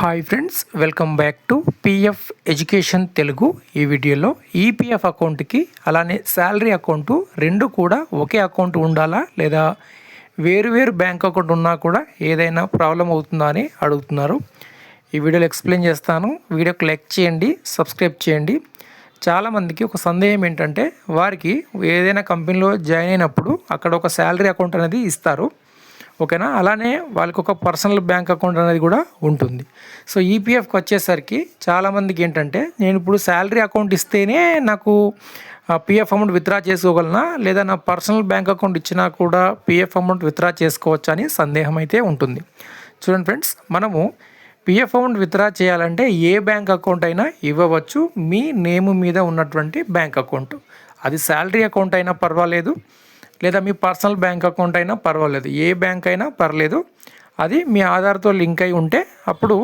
Hi friends, welcome back to PF education Telugu. ఈ వీడియోలో EPF అకౌంట్కి అలానే శాలరీ అకౌంటు రెండు కూడా ఒకే అకౌంట్ ఉండాలా లేదా వేరు బ్యాంక్ అకౌంట్ ఉన్నా కూడా ఏదైనా ప్రాబ్లం అవుతుందా అని అడుగుతున్నారు. ఈ వీడియోలో ఎక్స్ప్లెయిన్ చేస్తాను. వీడియోకి లైక్ చేయండి, సబ్స్క్రైబ్ చేయండి. చాలామందికి ఒక సందేహం ఏంటంటే వారికి ఏదైనా కంపెనీలో జాయిన్ అయినప్పుడు అక్కడ ఒక శాలరీ అకౌంట్ అనేది ఇస్తారు, ఓకేనా. అలానే వాళ్ళకి ఒక పర్సనల్ బ్యాంక్ అకౌంట్ అనేది కూడా ఉంటుంది. సో ఈపీఎఫ్కి వచ్చేసరికి చాలామందికి ఏంటంటే నేను ఇప్పుడు శాలరీ అకౌంట్ ఇస్తేనే నాకు పిఎఫ్ అమౌంట్ విత్డ్రా చేసుకోగలనా లేదా నా పర్సనల్ బ్యాంక్ అకౌంట్ ఇచ్చినా కూడా పిఎఫ్ అమౌంట్ విత్డ్రా చేసుకోవచ్చా అని సందేహం అయితే ఉంటుంది. చూడండి ఫ్రెండ్స్, మనము పిఎఫ్ అమౌంట్ విత్డ్రా చేయాలంటే ఏ బ్యాంక్ అకౌంట్ అయినా ఇవ్వవచ్చు, మీ నేమ్ మీద ఉన్నటువంటి బ్యాంక్ అకౌంట్. అది శాలరీ అకౌంట్ అయినా పర్వాలేదు లేదా మీ పర్సనల్ బ్యాంక్ అకౌంట్ అయినా పర్వాలేదు, ఏ బ్యాంక్ అయినా పర్లేదు. అది మీ ఆధార్తో లింక్ అయి ఉంటే అప్పుడు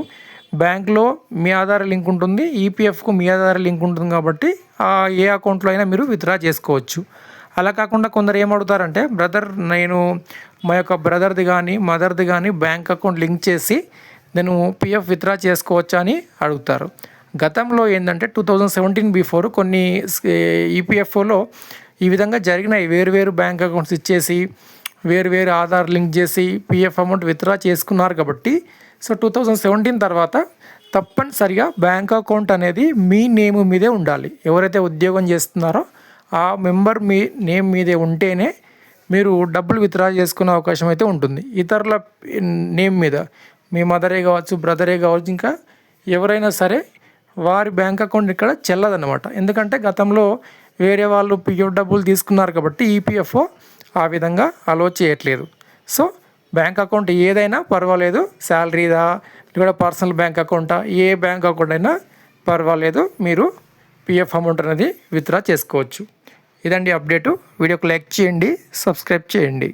బ్యాంక్లో మీ ఆధార్ లింక్ ఉంటుంది, ఈపీఎఫ్కు మీ ఆధార్ లింక్ ఉంటుంది కాబట్టి ఏ అకౌంట్లో అయినా మీరు విత్డ్రా చేసుకోవచ్చు. అలా కాకుండా కొందరు ఏమడుగుతారంటే, బ్రదర్ నేను మా యొక్క బ్రదర్ది కానీ మదర్ది కానీ బ్యాంక్ అకౌంట్ లింక్ చేసి నేను పిఎఫ్ విత్డ్రా చేసుకోవచ్చా అని అడుగుతారు. గతంలో ఏంటంటే 2017 బిఫోర్ కొన్ని ఈపీఎఫ్ఓలో ఈ విధంగా జరిగినాయి. వేరు బ్యాంక్ అకౌంట్స్ ఇచ్చేసి వేరు ఆధార్ లింక్ చేసి పిఎఫ్ అమౌంట్ విత్డ్రా చేసుకున్నారు కాబట్టి సో 2017 తర్వాత తప్పనిసరిగా బ్యాంక్ అకౌంట్ అనేది మీ నేమ్ మీదే ఉండాలి. ఎవరైతే ఉద్యోగం చేస్తున్నారో ఆ మెంబర్ మీ నేమ్ మీదే ఉంటేనే మీరు డబ్బులు విత్డ్రా చేసుకునే అవకాశం అయితే ఉంటుంది. ఇతరుల నేమ్ మీద మీ మదరే కావచ్చు, బ్రదరే కావచ్చు, ఇంకా ఎవరైనా సరే వారి బ్యాంక్ అకౌంట్ ఇక్కడ చెల్లదన్నమాట. ఎందుకంటే గతంలో వేరే వాళ్ళు పిఎఫ్ డబ్బులు తీసుకున్నారు కాబట్టి ఈపీఎఫ్ఓ ఆ విధంగా అలో చేయట్లేదు. సో బ్యాంక్ అకౌంట్ ఏదైనా పర్వాలేదు, శాలరీదా లేదా పర్సనల్ బ్యాంక్ అకౌంటా, ఏ బ్యాంక్ అకౌంట్ అయినా పర్వాలేదు, మీరు పిఎఫ్ అమౌంట్ అనేది విత్డ్రా చేసుకోవచ్చు. ఇదండి అప్డేటు. వీడియోకి లైక్ చేయండి, సబ్స్క్రైబ్ చేయండి.